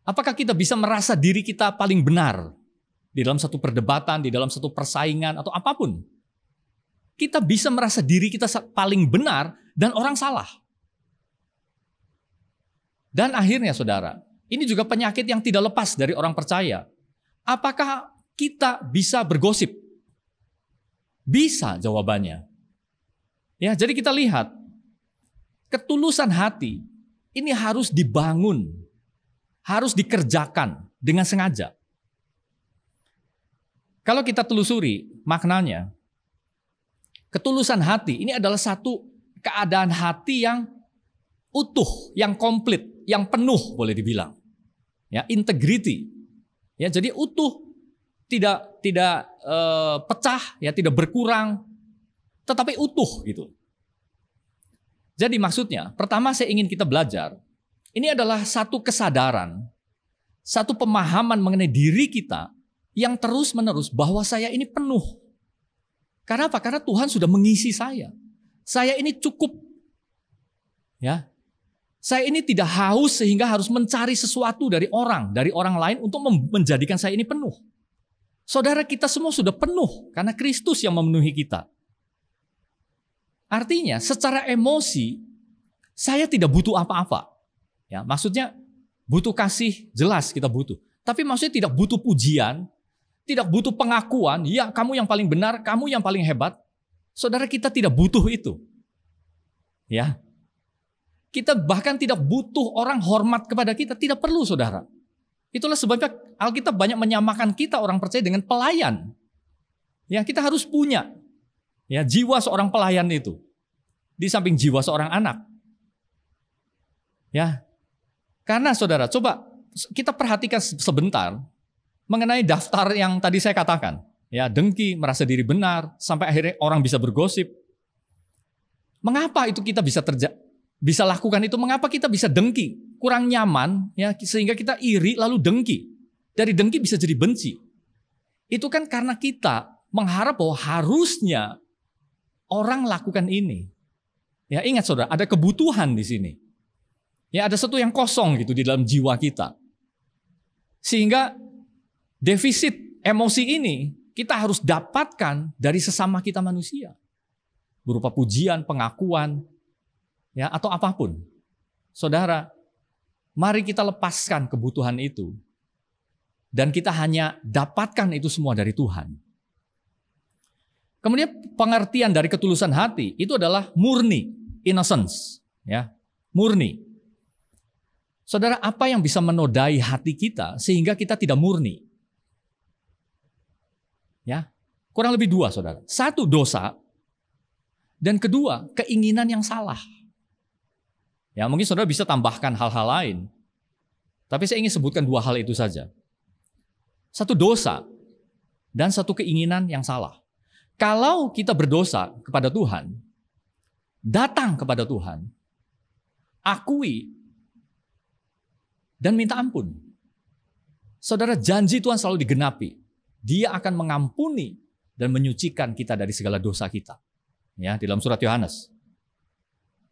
Apakah kita bisa merasa diri kita paling benar di dalam satu perdebatan, di dalam satu persaingan, atau apapun? Kita bisa merasa diri kita paling benar dan orang salah. Dan akhirnya saudara, ini juga penyakit yang tidak lepas dari orang percaya. Apakah kita bisa bergosip? Bisa jawabannya. Ya, jadi kita lihat, ketulusan hati ini harus dibangun, harus dikerjakan dengan sengaja. Kalau kita telusuri maknanya, ketulusan hati ini adalah satu keadaan hati yang utuh, yang komplit, yang penuh boleh dibilang. Ya, integrity. Ya, jadi utuh, tidak pecah, ya, tidak berkurang, tetapi utuh gitu. Jadi maksudnya, pertama saya ingin kita belajar, ini adalah satu kesadaran, satu pemahaman mengenai diri kita yang terus-menerus bahwa saya ini penuh. Karena apa? Karena Tuhan sudah mengisi saya. Saya ini cukup. Ya. Saya ini tidak haus sehingga harus mencari sesuatu dari orang lain untuk menjadikan saya ini penuh. Saudara, kita semua sudah penuh karena Kristus yang memenuhi kita. Artinya, secara emosi saya tidak butuh apa-apa. Ya, maksudnya butuh kasih, jelas kita butuh. Tapi maksudnya tidak butuh pujian, tidak butuh pengakuan, ya kamu yang paling benar, kamu yang paling hebat. Saudara, kita tidak butuh itu. Ya. Kita bahkan tidak butuh orang hormat kepada kita, tidak perlu saudara. Itulah sebabnya Alkitab banyak menyamakan kita orang percaya dengan pelayan. Ya, kita harus punya ya jiwa seorang pelayan itu. Di samping jiwa seorang anak. Ya. Karena saudara, coba kita perhatikan sebentar mengenai daftar yang tadi saya katakan. Ya, dengki, merasa diri benar, sampai akhirnya orang bisa bergosip. Mengapa itu kita bisa lakukan itu? Mengapa kita bisa dengki? Kurang nyaman, ya, sehingga kita iri lalu dengki. Dari dengki bisa jadi benci. Itu kan karena kita mengharap bahwa harusnya orang lakukan ini. Ya, ingat saudara, ada kebutuhan di sini. Ya, ada sesuatu yang kosong gitu di dalam jiwa kita. Sehingga defisit emosi ini kita harus dapatkan dari sesama kita manusia. Berupa pujian, pengakuan, ya, atau apapun. Saudara, mari kita lepaskan kebutuhan itu. Dan kita hanya dapatkan itu semua dari Tuhan. Kemudian pengertian dari ketulusan hati itu adalah murni, innocence, ya, murni. Saudara, apa yang bisa menodai hati kita sehingga kita tidak murni? Ya, kurang lebih dua, saudara. Satu, dosa, dan kedua, keinginan yang salah. Ya, mungkin saudara bisa tambahkan hal-hal lain. Tapi saya ingin sebutkan dua hal itu saja. Satu, dosa, dan satu, keinginan yang salah. Kalau kita berdosa kepada Tuhan, datang kepada Tuhan, akui, dan minta ampun. Saudara, janji Tuhan selalu digenapi. Dia akan mengampuni dan menyucikan kita dari segala dosa kita. Ya, di dalam surat Yohanes.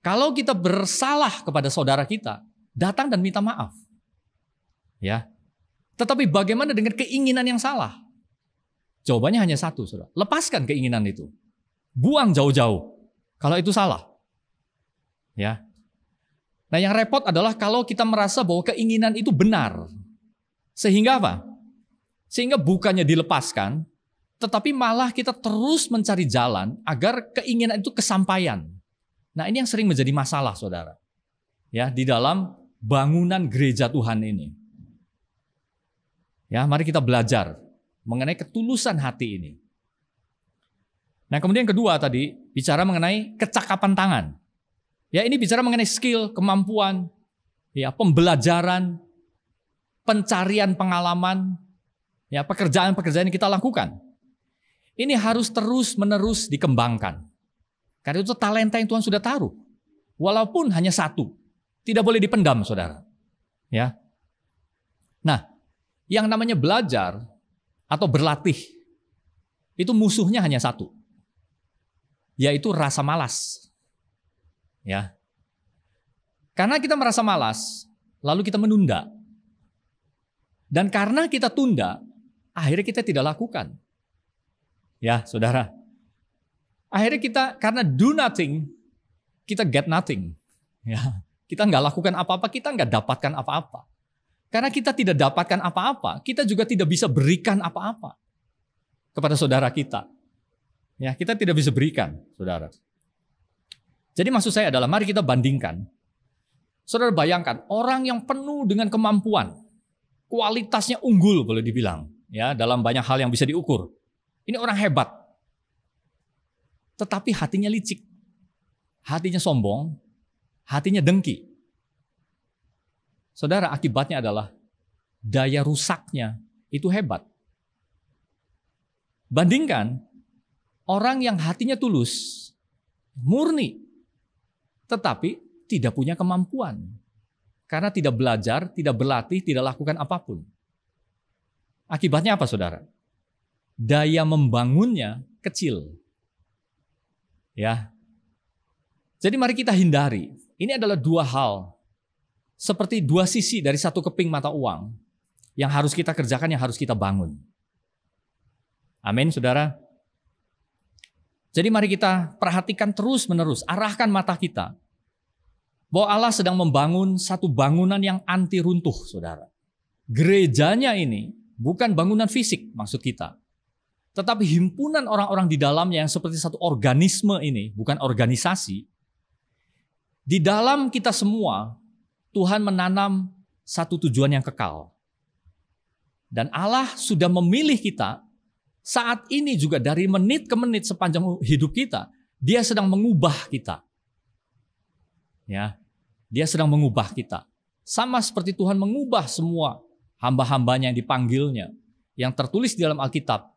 Kalau kita bersalah kepada saudara kita, datang dan minta maaf. Ya. Tetapi bagaimana dengan keinginan yang salah? Jawabannya hanya satu, saudara. Lepaskan keinginan itu. Buang jauh-jauh. Kalau itu salah. Ya. Nah, yang repot adalah kalau kita merasa bahwa keinginan itu benar. Sehingga apa? Sehingga bukannya dilepaskan, tetapi malah kita terus mencari jalan agar keinginan itu kesampaian. Nah, ini yang sering menjadi masalah, saudara. Ya, di dalam bangunan gereja Tuhan ini. Ya, mari kita belajar mengenai ketulusan hati ini. Nah, kemudian kedua tadi bicara mengenai kecakapan tangan. Ya, ini bicara mengenai skill, kemampuan, ya, pembelajaran, pencarian pengalaman, ya, pekerjaan-pekerjaan yang kita lakukan. Ini harus terus-menerus dikembangkan. Karena itu talenta yang Tuhan sudah taruh. Walaupun hanya satu. Tidak boleh dipendam, saudara. Ya. Nah, yang namanya belajar atau berlatih, itu musuhnya hanya satu. Yaitu rasa malas. Ya. Karena kita merasa malas, lalu kita menunda. Dan karena kita tunda, akhirnya kita tidak lakukan. Ya, saudara. Akhirnya kita, karena do nothing, kita get nothing. Ya, kita nggak lakukan apa-apa, kita nggak dapatkan apa-apa. Karena kita tidak dapatkan apa-apa, kita juga tidak bisa berikan apa-apa kepada saudara kita. Ya, kita tidak bisa berikan, saudara. Jadi maksud saya adalah, mari kita bandingkan. Saudara bayangkan, orang yang penuh dengan kemampuan, kualitasnya unggul boleh dibilang, ya, dalam banyak hal yang bisa diukur. Ini orang hebat. Tetapi hatinya licik. Hatinya sombong. Hatinya dengki. Saudara, akibatnya adalah daya rusaknya itu hebat. Bandingkan orang yang hatinya tulus, murni, tetapi tidak punya kemampuan. Karena tidak belajar, tidak berlatih, tidak lakukan apapun. Akibatnya apa, saudara? Daya membangunnya kecil. Ya. Jadi mari kita hindari. Ini adalah dua hal. Seperti dua sisi dari satu keping mata uang. Yang harus kita kerjakan, yang harus kita bangun. Amin, saudara. Jadi mari kita perhatikan terus-menerus. Arahkan mata kita. Bahwa Allah sedang membangun satu bangunan yang anti runtuh, saudara. Gerejanya ini bukan bangunan fisik maksud kita. Tetapi himpunan orang-orang di dalamnya yang seperti satu organisme ini, bukan organisasi. Di dalam kita semua, Tuhan menanam satu tujuan yang kekal. Dan Allah sudah memilih kita, saat ini juga dari menit ke menit sepanjang hidup kita, Dia sedang mengubah kita. Ya, Dia sedang mengubah kita. Sama seperti Tuhan mengubah semua hamba-hambanya yang dipanggilnya, yang tertulis di dalam Alkitab.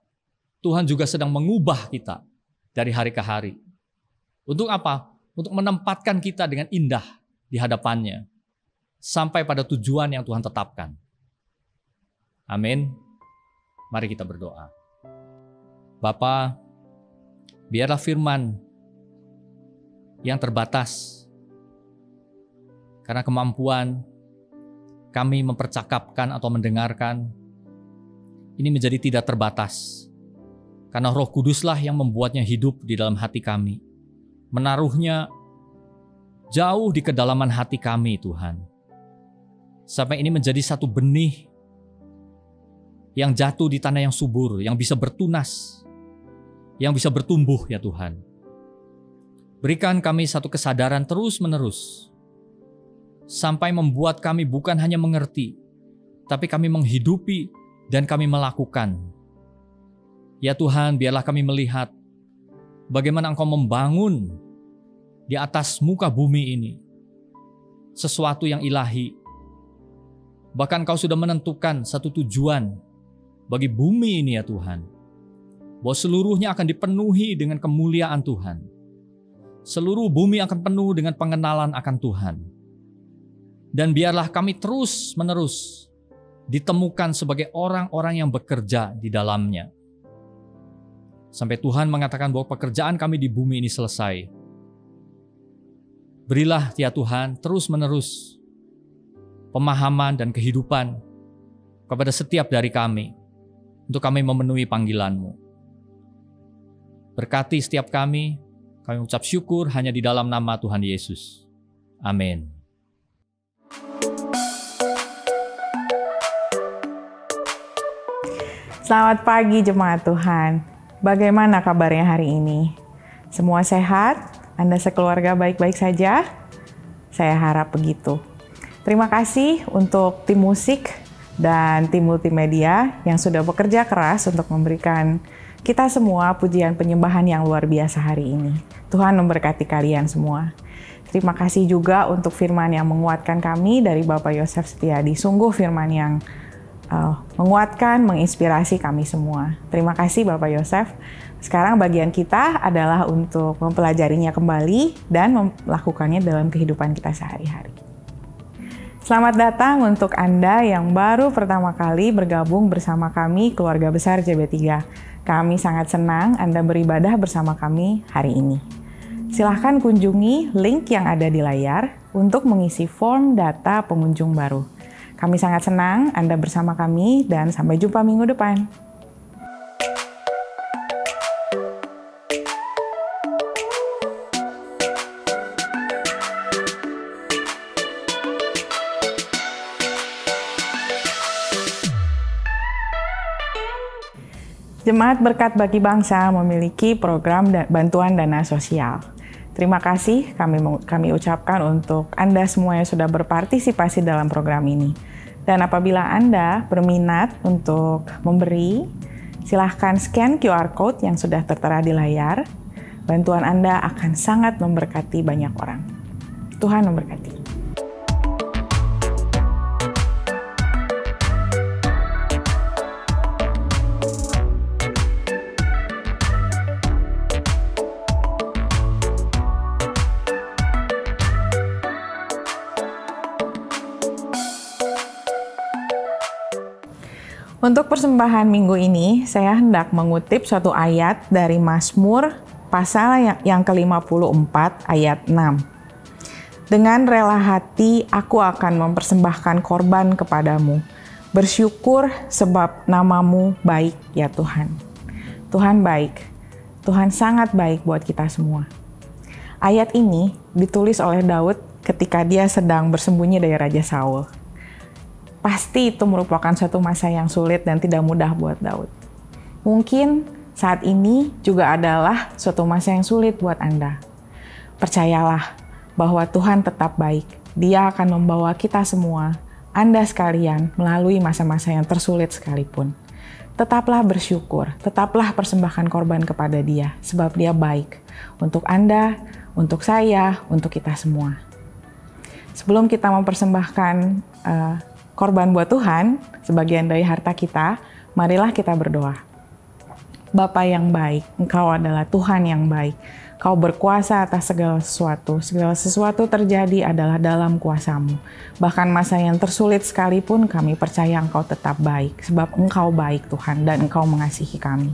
Tuhan juga sedang mengubah kita dari hari ke hari. Untuk apa? Untuk menempatkan kita dengan indah di hadapannya. Sampai pada tujuan yang Tuhan tetapkan. Amin. Mari kita berdoa. Bapa, biarlah firman yang terbatas. Karena kemampuan kami mempercakapkan atau mendengarkan ini menjadi tidak terbatas. Karena Roh Kuduslah yang membuatnya hidup di dalam hati kami. Menaruhnya jauh di kedalaman hati kami, Tuhan. Sampai ini menjadi satu benih yang jatuh di tanah yang subur, yang bisa bertunas, yang bisa bertumbuh ya Tuhan. Berikan kami satu kesadaran terus-menerus, sampai membuat kami bukan hanya mengerti, tapi kami menghidupi dan kami melakukan. Ya Tuhan, biarlah kami melihat bagaimana Engkau membangun di atas muka bumi ini sesuatu yang ilahi. Bahkan Engkau sudah menentukan satu tujuan bagi bumi ini ya Tuhan, bahwa seluruhnya akan dipenuhi dengan kemuliaan Tuhan. Seluruh bumi akan penuh dengan pengenalan akan Tuhan. Dan biarlah kami terus-menerus ditemukan sebagai orang-orang yang bekerja di dalamnya. Sampai Tuhan mengatakan bahwa pekerjaan kami di bumi ini selesai. Berilah ya Tuhan terus-menerus pemahaman dan kehidupan kepada setiap dari kami, untuk kami memenuhi panggilan-Mu. Berkati setiap kami ucap syukur hanya di dalam nama Tuhan Yesus. Amin. Selamat pagi jemaat Tuhan. Bagaimana kabarnya hari ini? Semua sehat? Anda sekeluarga baik-baik saja? Saya harap begitu. Terima kasih untuk tim musik dan tim multimedia yang sudah bekerja keras untuk memberikan kita semua pujian penyembahan yang luar biasa hari ini. Tuhan memberkati kalian semua. Terima kasih juga untuk firman yang menguatkan kami dari Bapak Yosef Setiadi. Sungguh firman yang menguatkan, menginspirasi kami semua. Terima kasih Bapak Yosef. Sekarang bagian kita adalah untuk mempelajarinya kembali dan melakukannya dalam kehidupan kita sehari-hari. Selamat datang untuk Anda yang baru pertama kali bergabung bersama kami keluarga besar JB3. Kami sangat senang Anda beribadah bersama kami hari ini. Silahkan kunjungi link yang ada di layar untuk mengisi form data pengunjung baru. Kami sangat senang Anda bersama kami dan sampai jumpa minggu depan. Jemaat Berkat Bagi Bangsa memiliki program bantuan dana sosial. Terima kasih kami ucapkan untuk Anda semua yang sudah berpartisipasi dalam program ini. Dan apabila Anda berminat untuk memberi, silahkan scan QR Code yang sudah tertera di layar. Bantuan Anda akan sangat memberkati banyak orang. Tuhan memberkati. Untuk persembahan minggu ini, saya hendak mengutip suatu ayat dari Mazmur pasal yang ke-54 ayat 6. Dengan rela hati aku akan mempersembahkan korban kepadamu. Bersyukur sebab namamu baik ya Tuhan. Tuhan baik. Tuhan sangat baik buat kita semua. Ayat ini ditulis oleh Daud ketika dia sedang bersembunyi dari Raja Saul. Pasti itu merupakan suatu masa yang sulit dan tidak mudah buat Daud. Mungkin saat ini juga adalah suatu masa yang sulit buat Anda. Percayalah bahwa Tuhan tetap baik. Dia akan membawa kita semua, Anda sekalian, melalui masa-masa yang tersulit sekalipun. Tetaplah bersyukur, tetaplah persembahkan korban kepada Dia, sebab Dia baik. Untuk Anda, untuk saya, untuk kita semua. Sebelum kita mempersembahkan korban buat Tuhan, sebagian dari harta kita, marilah kita berdoa. Bapa yang baik, Engkau adalah Tuhan yang baik. Kau berkuasa atas segala sesuatu. Segala sesuatu terjadi adalah dalam kuasa-Mu. Bahkan masa yang tersulit sekalipun kami percaya Engkau tetap baik. Sebab Engkau baik Tuhan dan Engkau mengasihi kami.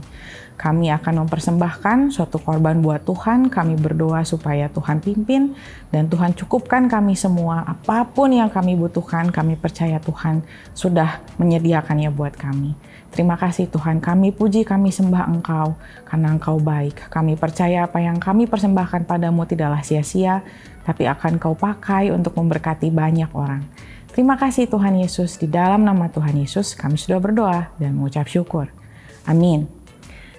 kami akan mempersembahkan suatu korban buat Tuhan. Kami berdoa supaya Tuhan pimpin dan Tuhan cukupkan kami semua. Apapun yang kami butuhkan, kami percaya Tuhan sudah menyediakannya buat kami. Terima kasih Tuhan, kami puji, kami sembah Engkau karena Engkau baik. Kami percaya apa yang kami persembahkan padamu tidaklah sia-sia, tapi akan Kau pakai untuk memberkati banyak orang. Terima kasih Tuhan Yesus, di dalam nama Tuhan Yesus kami sudah berdoa dan mengucap syukur. Amin.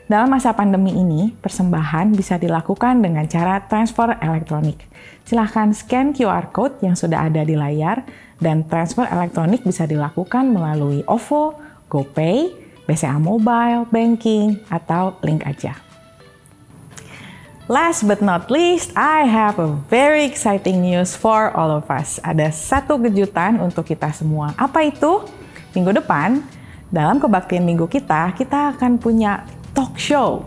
Dalam masa pandemi ini, persembahan bisa dilakukan dengan cara transfer elektronik. Silahkan scan QR Code yang sudah ada di layar, dan transfer elektronik bisa dilakukan melalui OVO, GoPay, BCA Mobile, Banking, atau link aja. Last but not least, I have a very exciting news for all of us. Ada satu kejutan untuk kita semua. Apa itu? Minggu depan, dalam kebaktian minggu kita akan punya talk show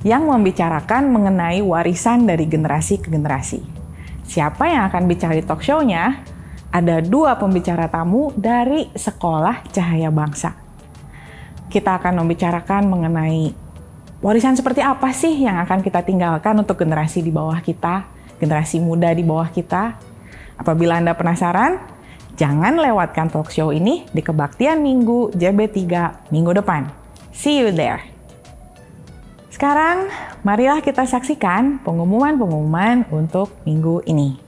yang membicarakan mengenai warisan dari generasi ke generasi. Siapa yang akan bicara di talk show-nya? Ada 2 pembicara tamu dari Sekolah Cahaya Bangsa. Kita akan membicarakan mengenai warisan seperti apa sih yang akan kita tinggalkan untuk generasi di bawah kita, generasi muda di bawah kita. Apabila Anda penasaran, jangan lewatkan talk show ini di Kebaktian Minggu JB3 minggu depan. See you there. Sekarang, marilah kita saksikan pengumuman-pengumuman untuk minggu ini.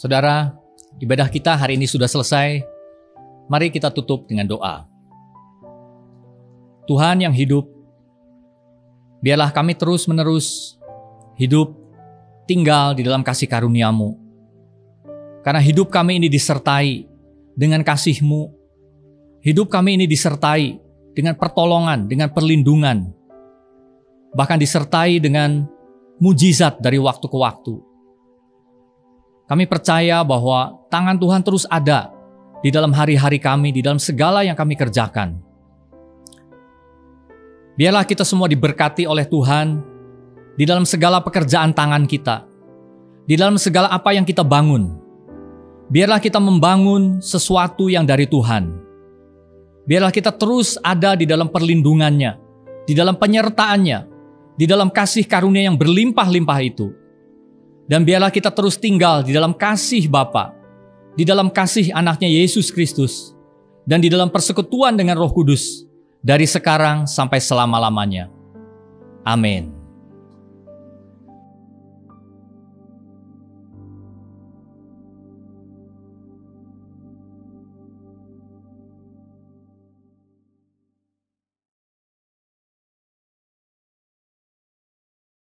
Saudara, ibadah kita hari ini sudah selesai. Mari kita tutup dengan doa. Tuhan yang hidup, biarlah kami terus-menerus hidup, tinggal di dalam kasih karunia-Mu. Karena hidup kami ini disertai dengan kasih-Mu. Hidup kami ini disertai dengan pertolongan, dengan perlindungan. Bahkan disertai dengan mujizat dari waktu ke waktu. Kami percaya bahwa tangan Tuhan terus ada di dalam hari-hari kami, di dalam segala yang kami kerjakan. Biarlah kita semua diberkati oleh Tuhan di dalam segala pekerjaan tangan kita, di dalam segala apa yang kita bangun. Biarlah kita membangun sesuatu yang dari Tuhan. Biarlah kita terus ada di dalam perlindungannya, di dalam penyertaannya, di dalam kasih karunia yang berlimpah-limpah itu. Dan biarlah kita terus tinggal di dalam kasih Bapa, di dalam kasih anaknya Yesus Kristus, dan di dalam persekutuan dengan Roh Kudus, dari sekarang sampai selama-lamanya. Amin.